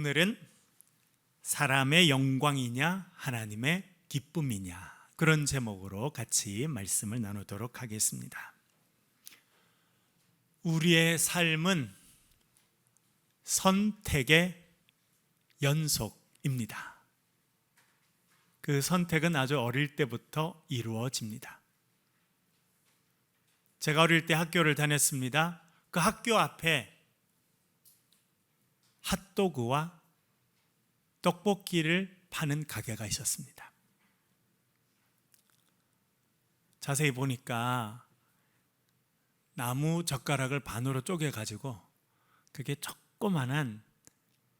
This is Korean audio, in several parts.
오늘은 사람의 영광이냐 하나님의 기쁨이냐, 그런 제목으로 같이 말씀을 나누도록 하겠습니다. 우리의 삶은 선택의 연속입니다. 그 선택은 아주 어릴 때부터 이루어집니다. 제가 어릴 때 학교를 다녔습니다. 그 학교 앞에 핫도그와 떡볶이를 파는 가게가 있었습니다. 자세히 보니까 나무 젓가락을 반으로 쪼개가지고 그게 조그만한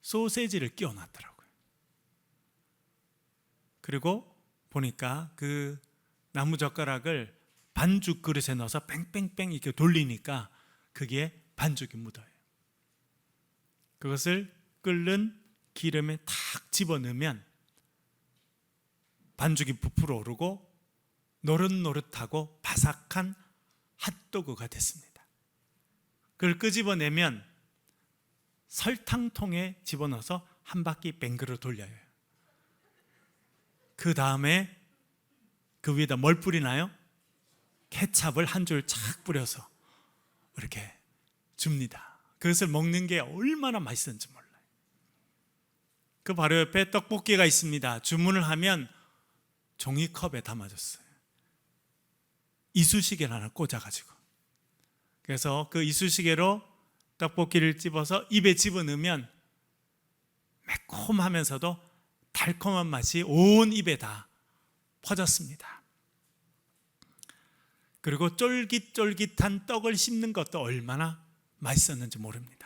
소세지를 끼워 놨더라고요. 그리고 보니까 그 나무 젓가락을 반죽 그릇에 넣어서 뺑뺑뺑 이렇게 돌리니까 그게 반죽이 묻어요. 그것을 끓는 기름에 탁 집어넣으면 반죽이 부풀어 오르고 노릇노릇하고 바삭한 핫도그가 됐습니다. 그걸 끄집어내면 설탕통에 집어넣어서 한 바퀴 뱅그로 돌려요. 그 다음에 그 위에다 뭘 뿌리나요? 케찹을 한 줄 착 뿌려서 이렇게 줍니다. 그것을 먹는 게 얼마나 맛있었는지 몰라요. 그 바로 옆에 떡볶이가 있습니다. 주문을 하면 종이컵에 담아줬어요. 이쑤시개를 하나 꽂아가지고, 그래서 그 이쑤시개로 떡볶이를 집어서 입에 집어넣으면 매콤하면서도 달콤한 맛이 온 입에 다 퍼졌습니다. 그리고 쫄깃쫄깃한 떡을 씹는 것도 얼마나 맛있었는지 모릅니다.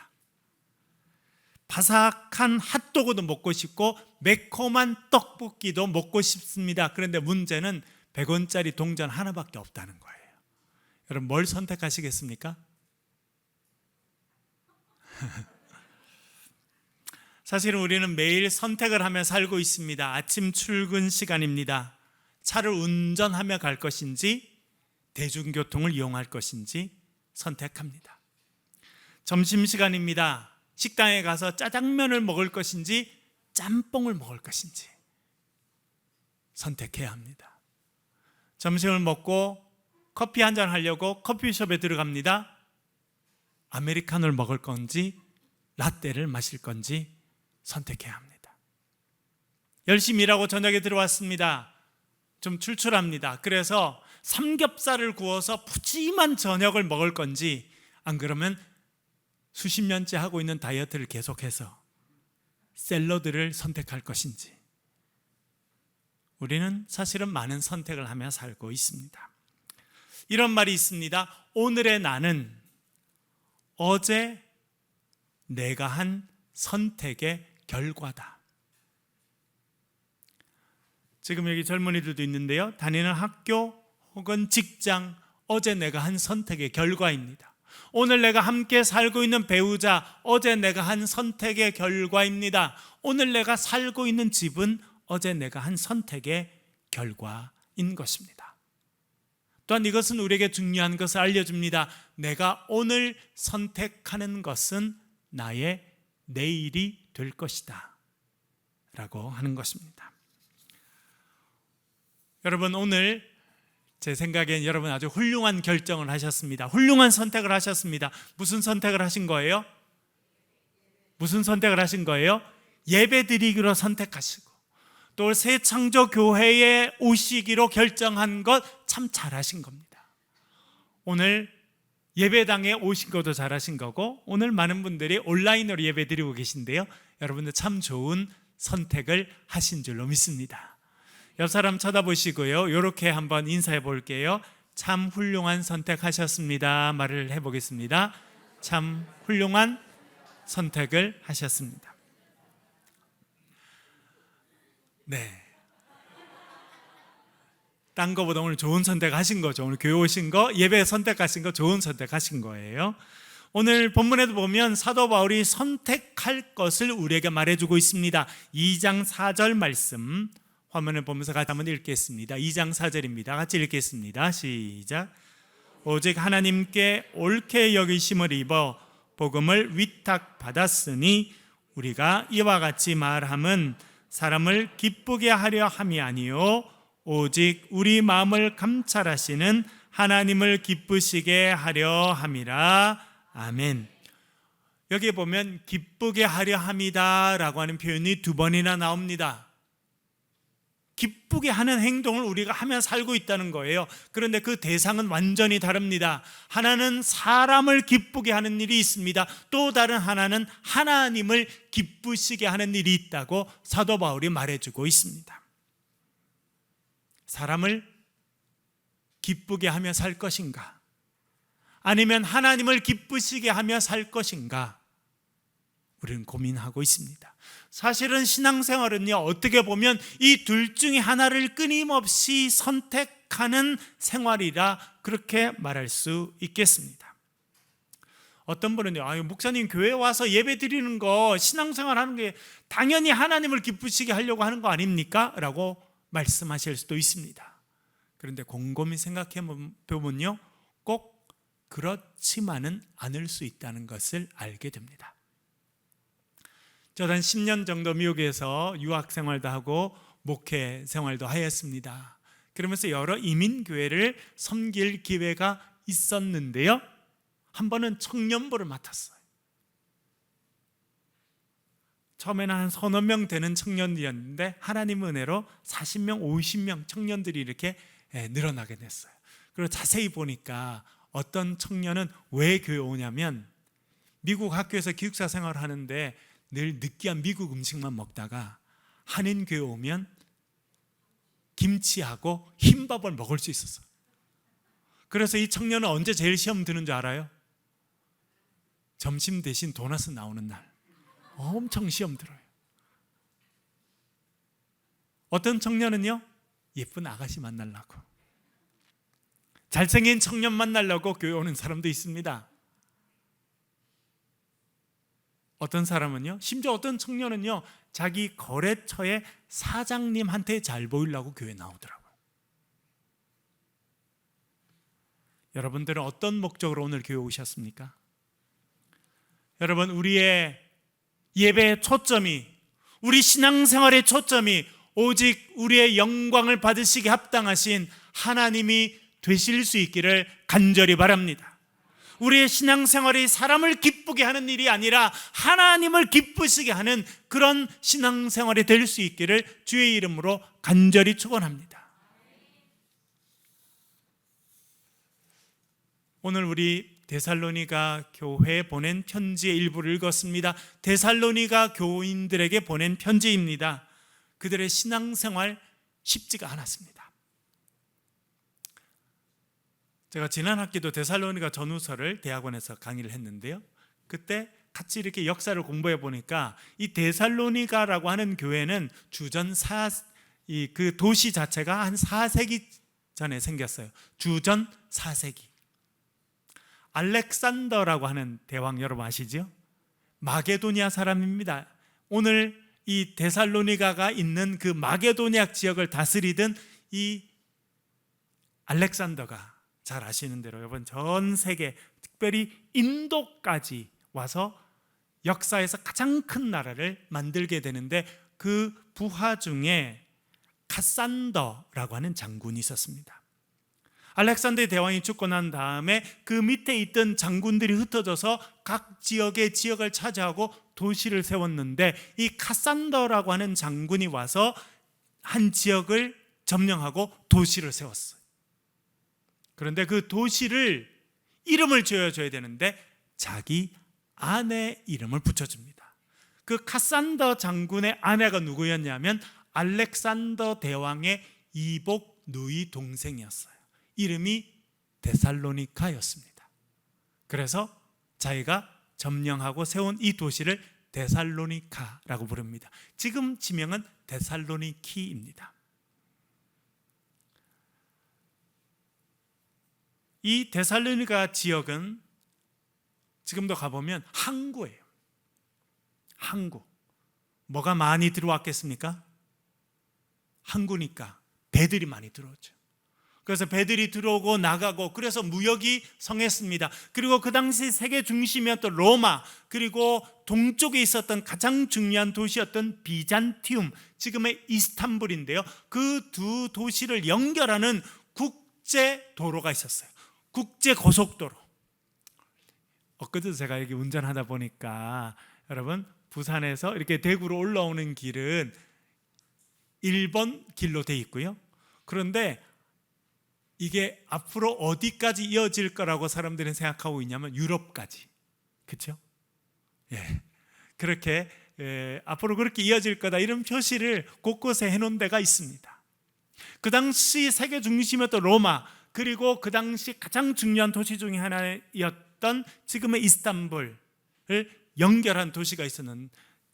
바삭한 핫도그도 먹고 싶고 매콤한 떡볶이도 먹고 싶습니다. 그런데 문제는 100원짜리 동전 하나밖에 없다는 거예요. 여러분, 뭘 선택하시겠습니까? 사실은 우리는 매일 선택을 하며 살고 있습니다. 아침 출근 시간입니다. 차를 운전하며 갈 것인지 대중교통을 이용할 것인지 선택합니다. 점심시간입니다. 식당에 가서 짜장면을 먹을 것인지 짬뽕을 먹을 것인지 선택해야 합니다. 점심을 먹고 커피 한잔 하려고 커피숍에 들어갑니다. 아메리카노를 먹을 건지 라떼를 마실 건지 선택해야 합니다. 열심히 일하고 저녁에 들어왔습니다. 좀 출출합니다. 그래서 삼겹살을 구워서 푸짐한 저녁을 먹을 건지, 안 그러면 수십 년째 하고 있는 다이어트를 계속해서 샐러드를 선택할 것인지, 우리는 사실은 많은 선택을 하며 살고 있습니다. 이런 말이 있습니다. 오늘의 나는 어제 내가 한 선택의 결과다. 지금 여기 젊은이들도 있는데요, 다니는 학교 혹은 직장, 어제 내가 한 선택의 결과입니다. 오늘 내가 함께 살고 있는 배우자, 어제 내가 한 선택의 결과입니다. 오늘 내가 살고 있는 집은 어제 내가 한 선택의 결과인 것입니다. 또한 이것은 우리에게 중요한 것을 알려줍니다. 내가 오늘 선택하는 것은 나의 내일이 될 것이다 라고 하는 것입니다. 여러분, 오늘 제 생각엔 여러분 아주 훌륭한 결정을 하셨습니다. 훌륭한 선택을 하셨습니다. 무슨 선택을 하신 거예요? 무슨 선택을 하신 거예요? 예배 드리기로 선택하시고 또 새창조교회에 오시기로 결정한 것 참 잘하신 겁니다. 오늘 예배당에 오신 것도 잘하신 거고, 오늘 많은 분들이 온라인으로 예배 드리고 계신데요, 여러분들 참 좋은 선택을 하신 줄로 믿습니다. 옆 사람 쳐다보시고요, 이렇게 한번 인사해 볼게요. 참 훌륭한 선택하셨습니다 말을 해보겠습니다. 참 훌륭한 선택을 하셨습니다. 네, 딴 거보다 오늘 좋은 선택하신 거죠. 오늘 교회 오신 거, 예배 선택하신 거 좋은 선택하신 거예요. 오늘 본문에도 보면 사도 바울이 선택할 것을 우리에게 말해주고 있습니다. 2장 4절 말씀 화면을 보면서 같이 한번 읽겠습니다. 2장 4절입니다. 같이 읽겠습니다. 시작. 오직 하나님께 옳게 여기심을 입어 복음을 위탁받았으니 우리가 이와 같이 말함은 사람을 기쁘게 하려 함이 아니요 오직 우리 마음을 감찰하시는 하나님을 기쁘시게 하려 함이라. 아멘. 여기 보면 기쁘게 하려 함이다 라고 하는 표현이 2번이나 나옵니다. 기쁘게 하는 행동을 우리가 하며 살고 있다는 거예요. 그런데 그 대상은 완전히 다릅니다. 하나는 사람을 기쁘게 하는 일이 있습니다. 또 다른 하나는 하나님을 기쁘시게 하는 일이 있다고 사도 바울이 말해주고 있습니다. 사람을 기쁘게 하며 살 것인가? 아니면 하나님을 기쁘시게 하며 살 것인가? 우리는 고민하고 있습니다. 사실은 신앙생활은요, 어떻게 보면 이 둘 중에 하나를 끊임없이 선택하는 생활이라 그렇게 말할 수 있겠습니다. 어떤 분은요, 목사님 교회 와서 예배 드리는 거, 신앙생활 하는 게 당연히 하나님을 기쁘시게 하려고 하는 거 아닙니까? 라고 말씀하실 수도 있습니다. 그런데 곰곰이 생각해 보면요, 꼭 그렇지만은 않을 수 있다는 것을 알게 됩니다. 저도 한 10년 정도 미국에서 유학 생활도 하고 목회 생활도 하였습니다. 그러면서 여러 이민교회를 섬길 기회가 있었는데요, 한 번은 청년부를 맡았어요. 처음에는 한 서너 명 되는 청년들이었는데 하나님의 은혜로 40명, 50명 청년들이 이렇게 늘어나게 됐어요. 그리고 자세히 보니까 어떤 청년은 왜 교회 오냐면 미국 학교에서 기숙사 생활을 하는데 늘 느끼한 미국 음식만 먹다가 한인교회 오면 김치하고 흰밥을 먹을 수 있었어요. 그래서 이 청년은 언제 제일 시험 드는 줄 알아요? 점심 대신 도넛 나오는 날 엄청 시험 들어요. 어떤 청년은요, 예쁜 아가씨 만나려고, 잘생긴 청년 만나려고 교회 오는 사람도 있습니다. 어떤 사람은요, 심지어 어떤 청년은요, 자기 거래처의 사장님한테 잘 보이려고 교회 나오더라고요. 여러분들은 어떤 목적으로 오늘 교회 오셨습니까? 여러분, 우리의 예배의 초점이, 우리 신앙생활의 초점이 오직 우리의 영광을 받으시기 합당하신 하나님이 되실 수 있기를 간절히 바랍니다. 우리의 신앙생활이 사람을 기쁘게 하는 일이 아니라 하나님을 기쁘시게 하는 그런 신앙생활이 될 수 있기를 주의 이름으로 간절히 축원합니다. 오늘 우리 데살로니가 교회에 보낸 편지의 일부를 읽었습니다. 데살로니가 교인들에게 보낸 편지입니다. 그들의 신앙생활 쉽지가 않았습니다. 제가 지난 학기도 데살로니가 전후서를 대학원에서 강의를 했는데요, 그때 같이 이렇게 역사를 공부해 보니까 이 데살로니가라고 하는 교회는 주전 그 도시 자체가 한 4세기 전에 생겼어요. 주전 4세기. 알렉산더라고 하는 대왕 여러분 아시죠? 마게도니아 사람입니다. 오늘 이 데살로니가가 있는 그 마게도니아 지역을 다스리던 이 알렉산더가, 잘 아시는 대로 여러분, 전 세계, 특별히 인도까지 와서 역사에서 가장 큰 나라를 만들게 되는데, 그 부하 중에 카산더라고 하는 장군이 있었습니다. 알렉산더 대왕이 죽고 난 다음에 그 밑에 있던 장군들이 흩어져서 각 지역의 지역을 차지하고 도시를 세웠는데, 이 카산더라고 하는 장군이 와서 한 지역을 점령하고 도시를 세웠어요. 그런데 그 도시를 이름을 지어줘야 되는데 자기 아내 이름을 붙여줍니다. 그 카산더 장군의 아내가 누구였냐면 알렉산더 대왕의 이복 누이 동생이었어요. 이름이 데살로니카였습니다. 그래서 자기가 점령하고 세운 이 도시를 데살로니카라고 부릅니다. 지금 지명은 데살로니키입니다. 이 데살로니가 지역은 지금도 가보면 항구예요. 항구. 뭐가 많이 들어왔겠습니까? 항구니까 배들이 많이 들어오죠. 그래서 배들이 들어오고 나가고, 그래서 무역이 성했습니다. 그리고 그 당시 세계 중심이었던 로마, 그리고 동쪽에 있었던 가장 중요한 도시였던 비잔티움, 지금의 이스탄불인데요, 그 두 도시를 연결하는 국제 도로가 있었어요. 국제 고속도로. 엊그제 제가 여기 운전하다 보니까 여러분, 부산에서 이렇게 대구로 올라오는 길은 일본 길로 돼 있고요, 그런데 이게 앞으로 어디까지 이어질 거라고 사람들은 생각하고 있냐면 유럽까지. 그렇죠? 예. 그렇게 앞으로 그렇게 이어질 거다, 이런 표시를 곳곳에 해놓은 데가 있습니다. 그 당시 세계 중심이었던 로마, 그리고 그 당시 가장 중요한 도시 중에 하나였던 지금의 이스탄불을 연결한 도시가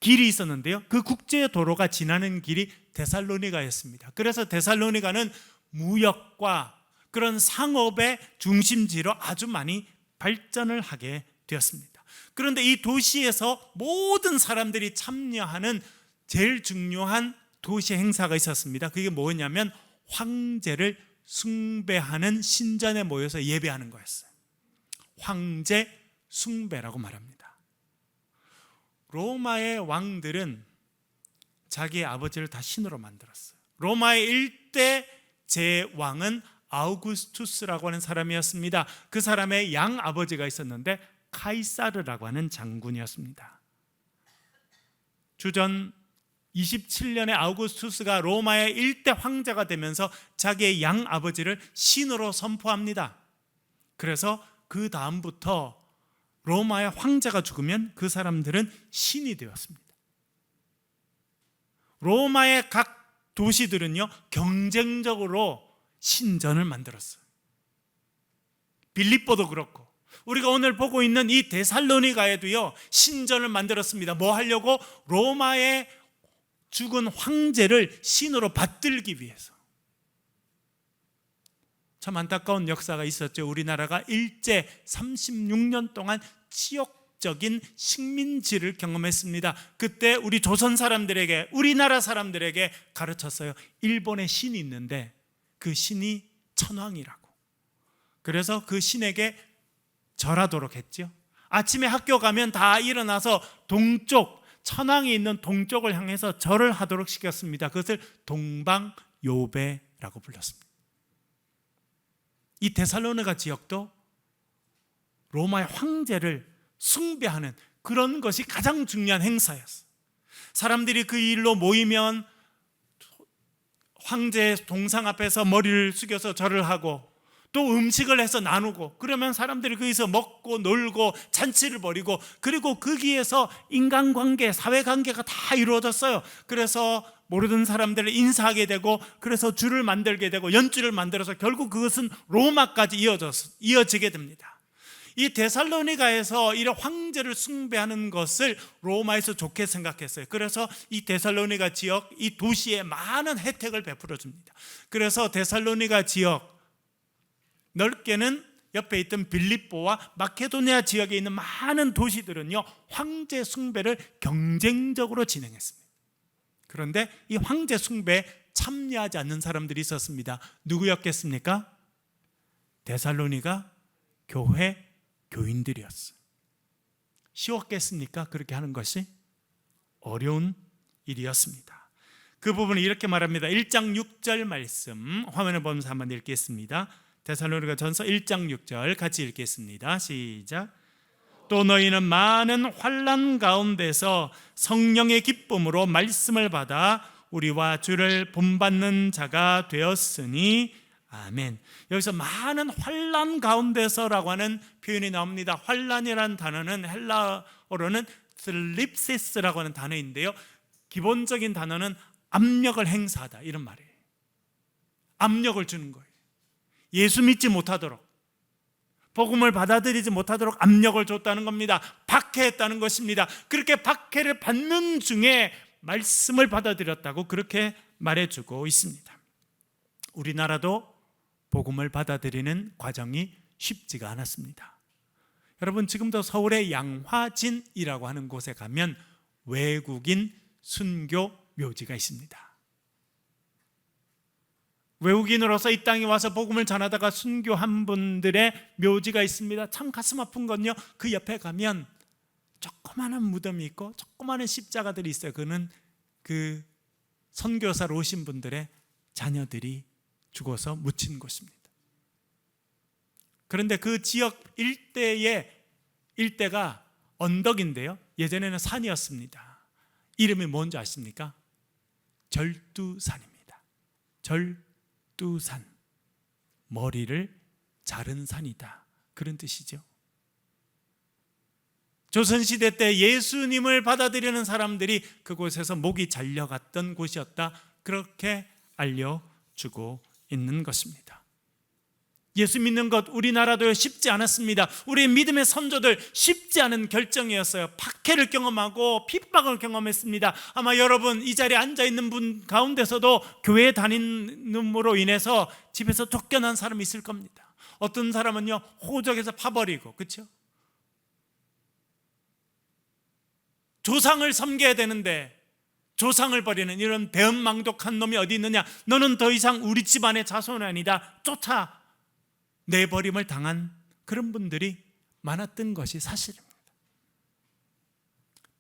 길이 있었는데요, 그 국제 도로가 지나는 길이 데살로니가였습니다. 그래서 데살로니가는 무역과 그런 상업의 중심지로 아주 많이 발전을 하게 되었습니다. 그런데 이 도시에서 모든 사람들이 참여하는 제일 중요한 도시 행사가 있었습니다. 그게 뭐냐면 황제를 숭배하는 신전에 모여서 예배하는 거였어요. 황제 숭배라고 말합니다. 로마의 왕들은 자기의 아버지를 다 신으로 만들었어요. 로마의 일대 제왕은 아우구스투스라고 하는 사람이었습니다. 그 사람의 양아버지가 있었는데 카이사르라고 하는 장군이었습니다. 주전 27년에 아우구스투스가 로마의 일대 황제가 되면서 자기의 양아버지를 신으로 선포합니다. 그래서 그 다음부터 로마의 황제가 죽으면 그 사람들은 신이 되었습니다. 로마의 각 도시들은요, 경쟁적으로 신전을 만들었어요. 빌립보도 그렇고, 우리가 오늘 보고 있는 이 데살로니가에도요, 신전을 만들었습니다. 뭐 하려고? 로마의 죽은 황제를 신으로 받들기 위해서. 참 안타까운 역사가 있었죠. 우리나라가 일제 36년 동안 치욕적인 식민지를 경험했습니다. 그때 우리 조선 사람들에게, 우리나라 사람들에게 가르쳤어요. 일본에 신이 있는데 그 신이 천황이라고. 그래서 그 신에게 절하도록 했죠. 아침에 학교 가면 다 일어나서 동쪽, 천황이 있는 동쪽을 향해서 절을 하도록 시켰습니다. 그것을 동방요배라고 불렀습니다. 이 데살로니가 지역도 로마의 황제를 숭배하는 그런 것이 가장 중요한 행사였어요. 사람들이 그 일로 모이면 황제 동상 앞에서 머리를 숙여서 절을 하고, 또 음식을 해서 나누고, 그러면 사람들이 거기서 먹고 놀고 잔치를 벌이고, 그리고 거기에서 인간관계, 사회관계가 다 이루어졌어요. 그래서 모르는 사람들을 인사하게 되고, 그래서 주를 만들게 되고, 연주를 만들어서 결국 그것은 로마까지 이어지게 됩니다. 이 데살로니가에서 이런 황제를 숭배하는 것을 로마에서 좋게 생각했어요. 그래서 이 데살로니가 지역, 이 도시에 많은 혜택을 베풀어 줍니다. 그래서 데살로니가 지역, 넓게는 옆에 있던 빌립보와 마케도니아 지역에 있는 많은 도시들은요, 황제 숭배를 경쟁적으로 진행했습니다. 그런데 이 황제 숭배에 참여하지 않는 사람들이 있었습니다. 누구였겠습니까? 데살로니가 교회 교인들이었어요. 쉬웠겠습니까? 그렇게 하는 것이 어려운 일이었습니다. 그 부분을 이렇게 말합니다. 1장 6절 말씀 화면을 보면서 한번 읽겠습니다. 데살로니가 전서 1장 6절 같이 읽겠습니다. 시작. 또 너희는 많은 환난 가운데서 성령의 기쁨으로 말씀을 받아 우리와 주를 본받는 자가 되었으니 아멘. 여기서 많은 환난 가운데서라고 하는 표현이 나옵니다. 환난이라는 단어는 헬라어로는 슬립시스라고 하는 단어인데요, 기본적인 단어는 압력을 행사하다, 이런 말이에요. 압력을 주는 거예요. 예수 믿지 못하도록, 복음을 받아들이지 못하도록 압력을 줬다는 겁니다. 박해했다는 것입니다. 그렇게 박해를 받는 중에 말씀을 받아들였다고 그렇게 말해주고 있습니다. 우리나라도 복음을 받아들이는 과정이 쉽지가 않았습니다. 여러분, 지금도 서울의 양화진이라고 하는 곳에 가면 외국인 순교 묘지가 있습니다. 외국인으로서 이 땅에 와서 복음을 전하다가 순교한 분들의 묘지가 있습니다. 참 가슴 아픈 건요, 그 옆에 가면 조그마한 무덤이 있고 조그마한 십자가들이 있어요. 그는 그 선교사로 오신 분들의 자녀들이 죽어서 묻힌 곳입니다. 그런데 그 지역 일대가 언덕인데요, 예전에는 산이었습니다. 이름이 뭔지 아십니까? 절두산입니다. 절두산, 머리를 자른 산이다, 그런 뜻이죠. 조선시대 때 예수님을 받아들이는 사람들이 그곳에서 목이 잘려갔던 곳이었다, 그렇게 알려주고 있는 것입니다. 예수 믿는 것 우리나라도 쉽지 않았습니다. 우리의 믿음의 선조들 쉽지 않은 결정이었어요. 박해를 경험하고 핍박을 경험했습니다. 아마 여러분 이 자리에 앉아있는 분 가운데서도 교회 다니는으로 인해서 집에서 쫓겨난 사람이 있을 겁니다. 어떤 사람은요, 호적에서 파버리고, 그렇죠? 조상을 섬겨야 되는데 조상을 버리는 이런 배은망덕한 놈이 어디 있느냐, 너는 더 이상 우리 집안의 자손이 아니다, 쫓아내버림을 당한 그런 분들이 많았던 것이 사실입니다.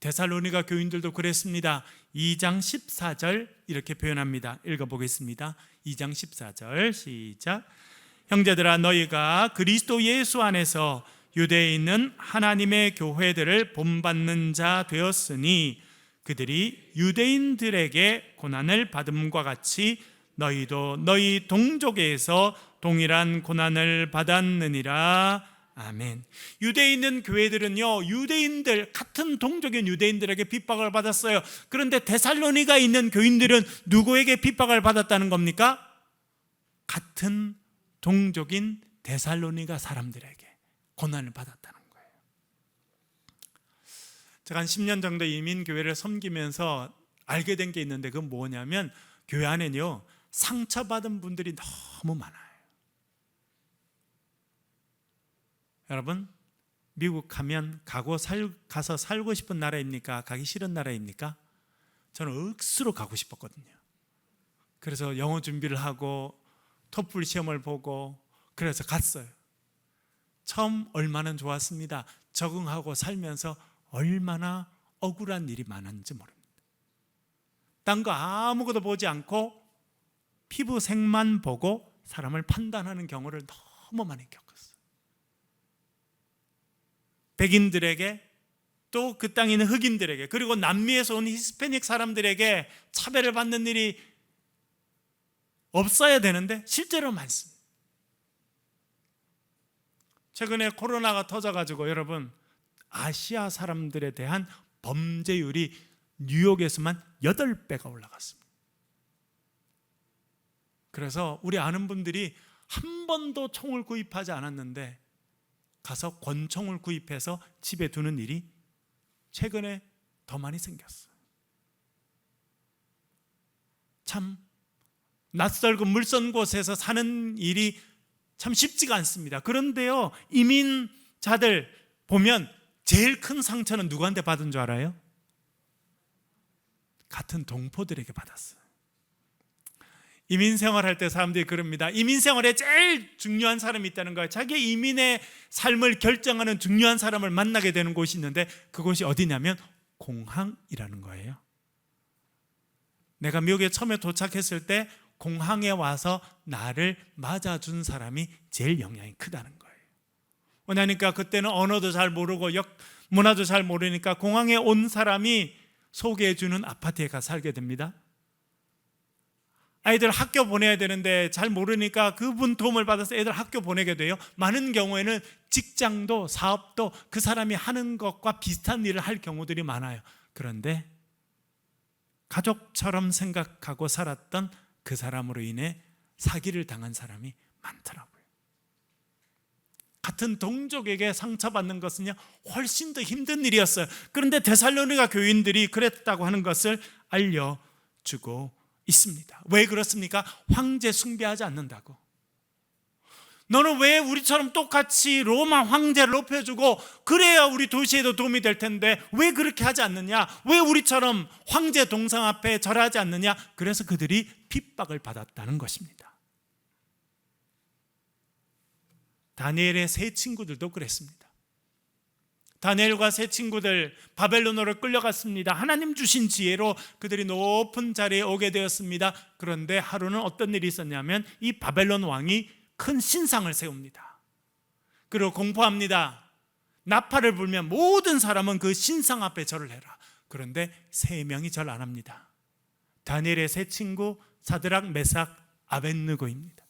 데살로니가 교인들도 그랬습니다. 2장 14절 이렇게 표현합니다. 읽어보겠습니다. 2장 14절 시작. 형제들아, 너희가 그리스도 예수 안에서 유대에 있는 하나님의 교회들을 본받는 자 되었으니 그들이 유대인들에게 고난을 받음과 같이 너희도 너희 동족에서 동일한 고난을 받았느니라. 아멘. 유대에 있는 교회들은요, 유대인들, 같은 동족인 유대인들에게 핍박을 받았어요. 그런데 데살로니가 있는 교인들은 누구에게 핍박을 받았다는 겁니까? 같은 동족인 데살로니가 사람들에게 고난을 받았다는 거예요. 제가 한 10년 정도 이민교회를 섬기면서 알게 된 게 있는데, 그건 뭐냐면 교회 안에는요, 상처받은 분들이 너무 많아요. 여러분, 미국 가면 가서 살고 싶은 나라입니까? 가기 싫은 나라입니까? 저는 억수로 가고 싶었거든요. 그래서 영어 준비를 하고 토플 시험을 보고 그래서 갔어요. 처음 얼마나 좋았습니다. 적응하고 살면서 얼마나 억울한 일이 많았는지 모릅니다. 딴 거 아무것도 보지 않고 피부색만 보고 사람을 판단하는 경우를 너무 많이 겪었어요. 백인들에게, 또 그 땅에 있는 흑인들에게, 그리고 남미에서 온 히스패닉 사람들에게 차별을 받는 일이 없어야 되는데 실제로 많습니다. 최근에 코로나가 터져가지고 여러분, 아시아 사람들에 대한 범죄율이 뉴욕에서만 8배가 올라갔습니다. 그래서 우리 아는 분들이 한 번도 총을 구입하지 않았는데 가서 권총을 구입해서 집에 두는 일이 최근에 더 많이 생겼어요. 참 낯설고 물선 곳에서 사는 일이 참 쉽지가 않습니다. 그런데요, 이민자들 보면 제일 큰 상처는 누구한테 받은 줄 알아요? 같은 동포들에게 받았어요. 이민 생활할 때 사람들이 그럽니다. 이민 생활에 제일 중요한 사람이 있다는 거예요. 자기 이민의 삶을 결정하는 중요한 사람을 만나게 되는 곳이 있는데 그곳이 어디냐면 공항이라는 거예요. 내가 미국에 처음에 도착했을 때 공항에 와서 나를 맞아준 사람이 제일 영향이 크다는 거예요. 왜냐하니까 그때는 언어도 잘 모르고 문화도 잘 모르니까 공항에 온 사람이 소개해주는 아파트에 가서 살게 됩니다. 아이들 학교 보내야 되는데 잘 모르니까 그분 도움을 받아서 애들 학교 보내게 돼요. 많은 경우에는 직장도 사업도 그 사람이 하는 것과 비슷한 일을 할 경우들이 많아요. 그런데 가족처럼 생각하고 살았던 그 사람으로 인해 사기를 당한 사람이 많더라고요. 같은 동족에게 상처받는 것은요, 훨씬 더 힘든 일이었어요. 그런데 데살로니가 교인들이 그랬다고 하는 것을 알려주고 있습니다. 왜 그렇습니까? 황제 숭배하지 않는다고. 너는 왜 우리처럼 똑같이 로마 황제를 높여주고 그래야 우리 도시에도 도움이 될 텐데 왜 그렇게 하지 않느냐? 왜 우리처럼 황제 동상 앞에 절하지 않느냐? 그래서 그들이 핍박을 받았다는 것입니다. 다니엘의 세 친구들도 그랬습니다. 다니엘과 세 친구들 바벨론으로 끌려갔습니다. 하나님 주신 지혜로 그들이 높은 자리에 오게 되었습니다. 그런데 하루는 어떤 일이 있었냐면 이 바벨론 왕이 큰 신상을 세웁니다. 그리고 공포합니다. 나팔을 불면 모든 사람은 그 신상 앞에 절을 해라. 그런데 세 명이 절 안 합니다. 다니엘의 세 친구 사드락, 메삭, 아벳느고입니다.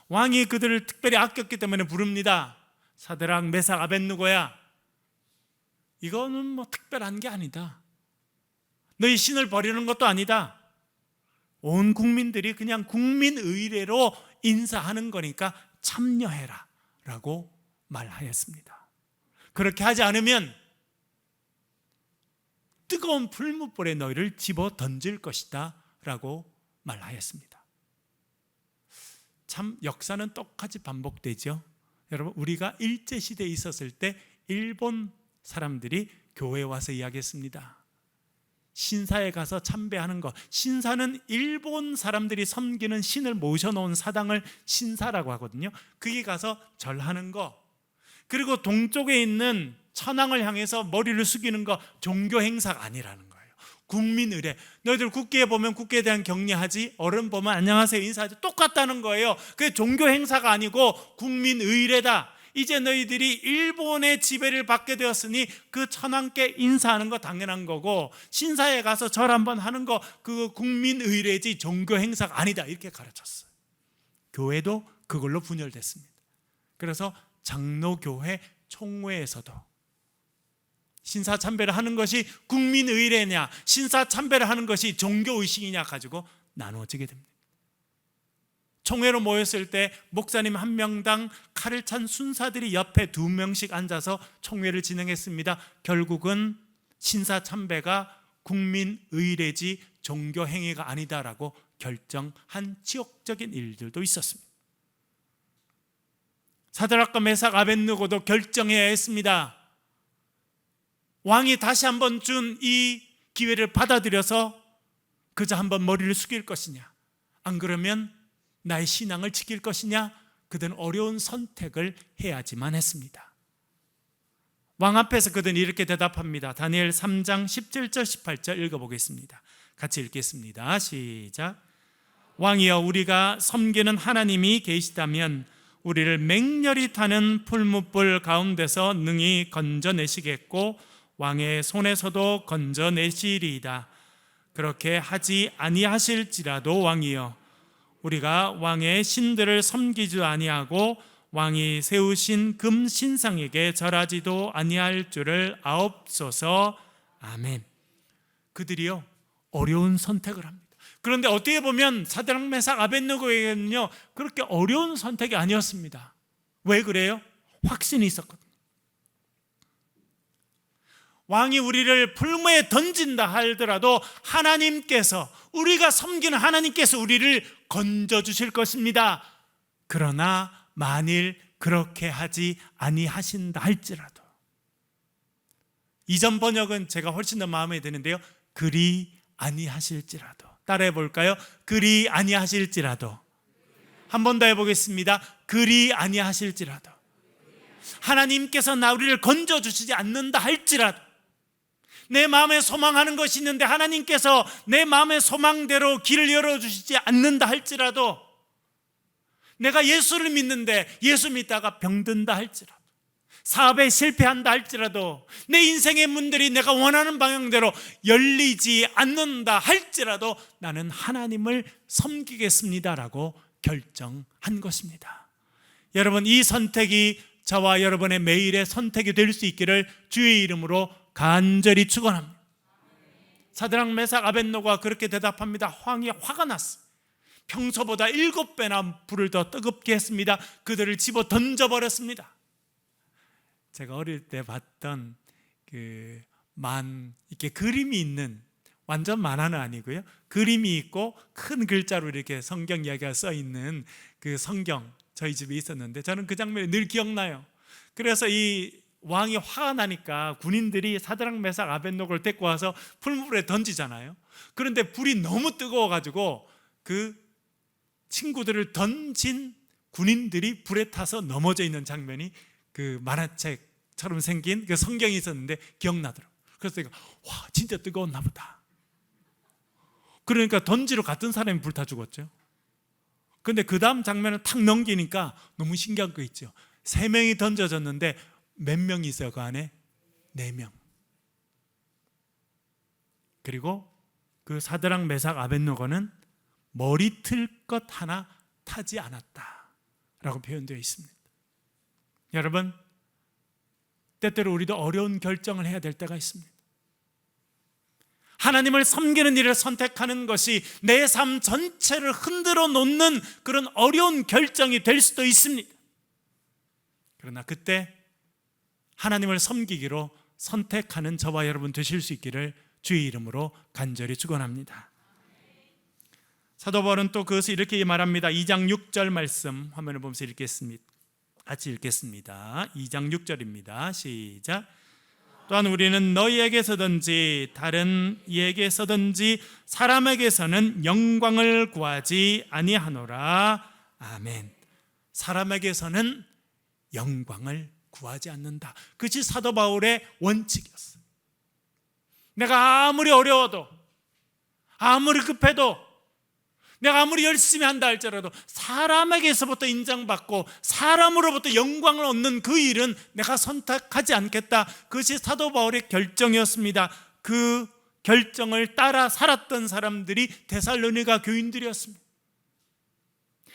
왕이 그들을 특별히 아꼈기 때문에 부릅니다. 사드락, 메삭, 아벳느고야, 이거는 뭐 특별한 게 아니다. 너희 신을 버리는 것도 아니다. 온 국민들이 그냥 국민 의례로 인사하는 거니까 참여해라 라고 말하였습니다. 그렇게 하지 않으면 뜨거운 풀무불에 너희를 집어 던질 것이다 라고 말하였습니다. 참 역사는 똑같이 반복되죠. 여러분, 우리가 일제시대에 있었을 때 일본 사람들이 교회에 와서 이야기했습니다. 신사에 가서 참배하는 것, 신사는 일본 사람들이 섬기는 신을 모셔놓은 사당을 신사라고 하거든요. 거기 가서 절하는 거, 그리고 동쪽에 있는 천황을 향해서 머리를 숙이는 거 종교 행사가 아니라는 거예요. 국민 의례. 너희들 국기에 보면 국기에 대한 격려하지, 어른 보면 안녕하세요 인사하지, 똑같다는 거예요. 그게 종교 행사가 아니고 국민 의례다. 이제 너희들이 일본의 지배를 받게 되었으니 그 천황께 인사하는 거 당연한 거고, 신사에 가서 절 한번 하는 거 그거 국민 의례지 종교 행사가 아니다, 이렇게 가르쳤어요. 교회도 그걸로 분열됐습니다. 그래서 장로교회 총회에서도 신사 참배를 하는 것이 국민 의례냐, 신사 참배를 하는 것이 종교 의식이냐 가지고 나누어지게 됩니다. 총회로 모였을 때 목사님 한 명당 칼을 찬 순사들이 옆에 2명씩 앉아서 총회를 진행했습니다. 결국은 신사 참배가 국민 의례지 종교 행위가 아니다라고 결정한 치욕적인 일들도 있었습니다. 사드락과 메삭, 아벳느고도 결정해야 했습니다. 왕이 다시 한번 준 이 기회를 받아들여서 그저 한번 머리를 숙일 것이냐, 안 그러면 나의 신앙을 지킬 것이냐, 그들은 어려운 선택을 해야지만 했습니다. 왕 앞에서 그들은 이렇게 대답합니다. 다니엘 3장 17절 18절 읽어보겠습니다. 같이 읽겠습니다. 시작. 왕이여, 우리가 섬기는 하나님이 계시다면 우리를 맹렬히 타는 풀무불 가운데서 능히 건져내시겠고 왕의 손에서도 건져내시리이다. 그렇게 하지 아니하실지라도 왕이여, 우리가 왕의 신들을 섬기지도 아니하고 왕이 세우신 금 신상에게 절하지도 아니할 줄을 아옵소서. 아멘. 그들이요, 어려운 선택을 합니다. 그런데 어떻게 보면 사드락, 메삭, 아벳느고에게는요 그렇게 어려운 선택이 아니었습니다. 왜 그래요? 확신이 있었거든요. 왕이 우리를 풀무에 던진다 하더라도 하나님께서, 우리가 섬기는 하나님께서 우리를 건져주실 것입니다. 그러나 만일 그렇게 하지 아니하신다 할지라도, 이전 번역은 제가 훨씬 더 마음에 드는데요, 그리 아니하실지라도. 따라해 볼까요? 그리 아니하실지라도. 한 번 더 해보겠습니다. 그리 아니하실지라도, 하나님께서 우리를 건져주시지 않는다 할지라도, 내 마음에 소망하는 것이 있는데 하나님께서 내 마음의 소망대로 길을 열어주시지 않는다 할지라도, 내가 예수를 믿는데 예수 믿다가 병든다 할지라도, 사업에 실패한다 할지라도, 내 인생의 문들이 내가 원하는 방향대로 열리지 않는다 할지라도 나는 하나님을 섬기겠습니다라고 결정한 것입니다. 여러분, 이 선택이 저와 여러분의 매일의 선택이 될 수 있기를 주의 이름으로 간절히 축원합니다. 사드락, 메삭, 아벳느고가 그렇게 대답합니다. 왕이 화가 났어요. 평소보다 7배나 불을 더 뜨겁게 했습니다. 그들을 집어 던져버렸습니다. 제가 어릴 때 봤던 이렇게 그림이 있는, 완전 만화는 아니고요, 그림이 있고 큰 글자로 이렇게 성경 이야기가 써 있는 그 성경 저희 집에 있었는데, 저는 그 장면이 늘 기억나요. 그래서 이 왕이 화가 나니까 군인들이 사드락, 메삭, 아벳느고를 데리고 와서 풀무불에 던지잖아요. 그런데 불이 너무 뜨거워가지고 그 친구들을 던진 군인들이 불에 타서 넘어져 있는 장면이 그 만화책처럼 생긴 그 성경이 있었는데 기억나더라고요. 그래서 내가 와, 진짜 뜨거웠나 보다. 그러니까 던지러 갔던 사람이 불타 죽었죠. 근데 그 다음 장면을 탁 넘기니까 너무 신기한 거 있죠. 3명이 던져졌는데 몇 명이 있어요? 그 안에 4명. 그리고 그 사드락 메삭 아벳느고는 머리틀 것 하나 타지 않았다 라고 표현되어 있습니다. 여러분, 때때로 우리도 어려운 결정을 해야 될 때가 있습니다. 하나님을 섬기는 일을 선택하는 것이 내 삶 전체를 흔들어 놓는 그런 어려운 결정이 될 수도 있습니다. 그러나 그때 하나님을 섬기기로 선택하는 저와 여러분 되실 수 있기를 주의 이름으로 간절히 축원합니다. 사도 바울은 또 그것을 이렇게 말합니다. 2장 6절 말씀 화면을 보면서 읽겠습니다. 같이 읽겠습니다. 2장 6절입니다. 시작. 또한 우리는 너희에게서든지 다른 이에게서든지 사람에게서는 영광을 구하지 아니하노라. 아멘. 사람에게서는 영광을 구하지 않는다. 그것이 사도 바울의 원칙이었어요. 내가 아무리 어려워도, 아무리 급해도, 내가 아무리 열심히 한다 할지라도 사람에게서부터 인정받고 사람으로부터 영광을 얻는 그 일은 내가 선택하지 않겠다. 그것이 사도 바울의 결정이었습니다. 그 결정을 따라 살았던 사람들이 데살로니가 교인들이었습니다.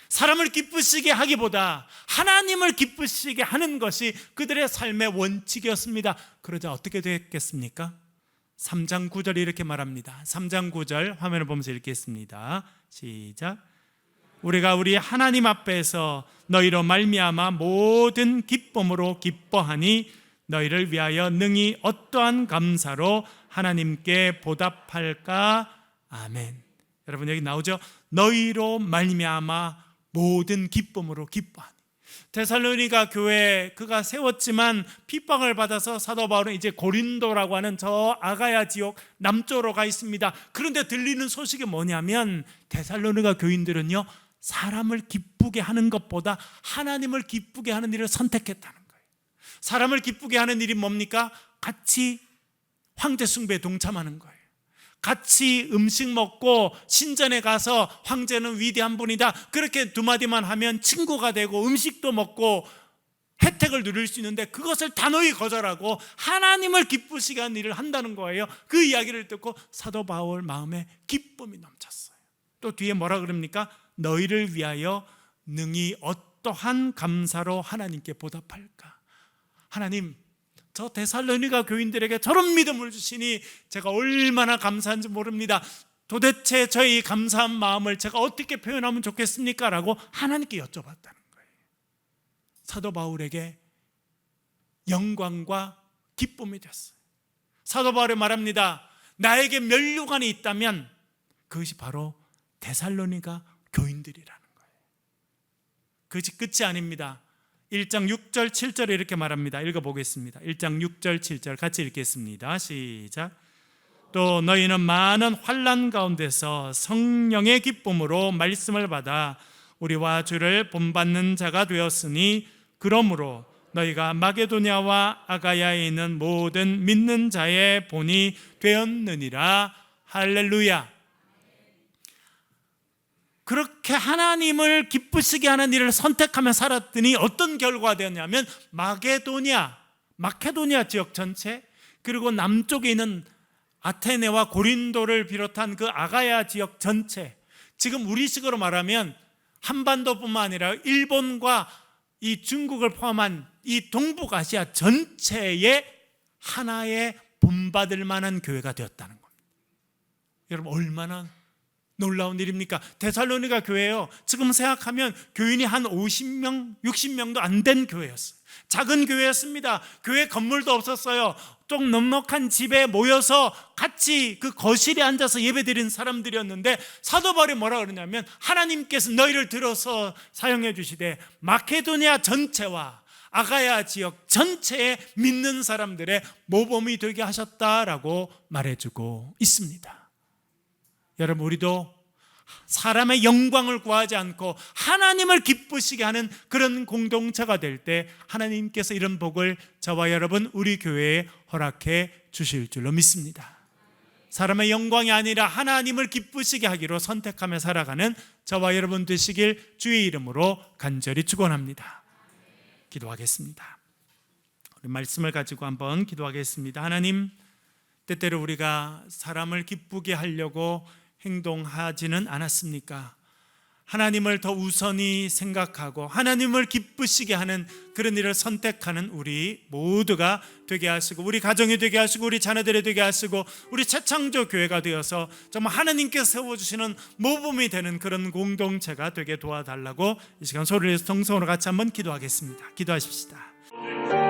사람을 기쁘시게 하기보다 하나님을 기쁘시게 하는 것이 그들의 삶의 원칙이었습니다. 그러자 어떻게 됐겠습니까? 3장 9절이 이렇게 말합니다. 3장 9절 화면을 보면서 읽겠습니다. 시작. 우리가 우리 하나님 앞에서 너희로 말미암아 모든 기쁨으로 기뻐하니 너희를 위하여 능히 어떠한 감사로 하나님께 보답할까. 아멘. 여러분, 여기 나오죠? 너희로 말미암아 모든 기쁨으로 기뻐하니. 데살로니가 교회 그가 세웠지만 핍박을 받아서 사도 바울은 이제 고린도라고 하는 저 아가야 지역 남쪽으로 가 있습니다. 그런데 들리는 소식이 뭐냐면 데살로니가 교인들은요, 사람을 기쁘게 하는 것보다 하나님을 기쁘게 하는 일을 선택했다는 거예요. 사람을 기쁘게 하는 일이 뭡니까? 같이 황제 숭배에 동참하는 거예요. 같이 음식 먹고 신전에 가서 황제는 위대한 분이다 그렇게 두 마디만 하면 친구가 되고 음식도 먹고 혜택을 누릴 수 있는데 그것을 단호히 거절하고 하나님을 기쁘시게 하는 일을 한다는 거예요. 그 이야기를 듣고 사도 바울 마음에 기쁨이 넘쳤어요. 또 뒤에 뭐라 그럽니까? 너희를 위하여 능히 어떠한 감사로 하나님께 보답할까. 하나님, 저 데살로니가 교인들에게 저런 믿음을 주시니 제가 얼마나 감사한지 모릅니다. 도대체 저의 감사한 마음을 제가 어떻게 표현하면 좋겠습니까? 라고 하나님께 여쭤봤다는 거예요. 사도 바울에게 영광과 기쁨이 됐어요. 사도 바울이 말합니다. 나에게 면류관이 있다면 그것이 바로 데살로니가 교인들이라는 거예요. 그것이 끝이 아닙니다. 1장 6절 7절에 이렇게 말합니다. 읽어보겠습니다. 1장 6절 7절 같이 읽겠습니다. 시작. 또 너희는 많은 환난 가운데서 성령의 기쁨으로 말씀을 받아 우리와 주를 본받는 자가 되었으니 그러므로 너희가 마게도냐와 아가야에 있는 모든 믿는 자의 본이 되었느니라. 할렐루야. 그렇게 하나님을 기쁘시게 하는 일을 선택하며 살았더니 어떤 결과가 되었냐면 마케도니아 지역 전체, 그리고 남쪽에 있는 아테네와 고린도를 비롯한 그 아가야 지역 전체, 지금 우리식으로 말하면 한반도뿐만 아니라 일본과 이 중국을 포함한 이 동북아시아 전체에 하나의 본받을 만한 교회가 되었다는 겁니다. 여러분, 얼마나 놀라운 일입니까? 데살로니가 교회요, 지금 생각하면 교인이 한 50명, 60명도 안 된 교회였어요. 작은 교회였습니다. 교회 건물도 없었어요. 좀 넉넉한 집에 모여서 같이 그 거실에 앉아서 예배드린 사람들이었는데 사도 바울이 뭐라 그러냐면 하나님께서 너희를 들어서 사용해 주시되 마케도니아 전체와 아가야 지역 전체에 믿는 사람들의 모범이 되게 하셨다라고 말해주고 있습니다. 여러분, 우리도 사람의 영광을 구하지 않고 하나님을 기쁘시게 하는 그런 공동체가 될 때 하나님께서 이런 복을 저와 여러분 우리 교회에 허락해 주실 줄로 믿습니다. 사람의 영광이 아니라 하나님을 기쁘시게 하기로 선택하며 살아가는 저와 여러분 되시길 주의 이름으로 간절히 축원합니다. 기도하겠습니다. 우리 말씀을 가지고 한번 기도하겠습니다. 하나님, 때때로 우리가 사람을 기쁘게 하려고 행동하지는 않았습니까? 하나님을 더 우선히 생각하고 하나님을 기쁘시게 하는 그런 일을 선택하는 우리 모두가 되게 하시고, 우리 가정이 되게 하시고, 우리 자녀들이 되게 하시고, 우리 최창조 교회가 되어서 정말 하나님께서 세워주시는 모범이 되는 그런 공동체가 되게 도와달라고 이 시간 소리를 내서 통성으로 같이 한번 기도하겠습니다. 기도하십시다.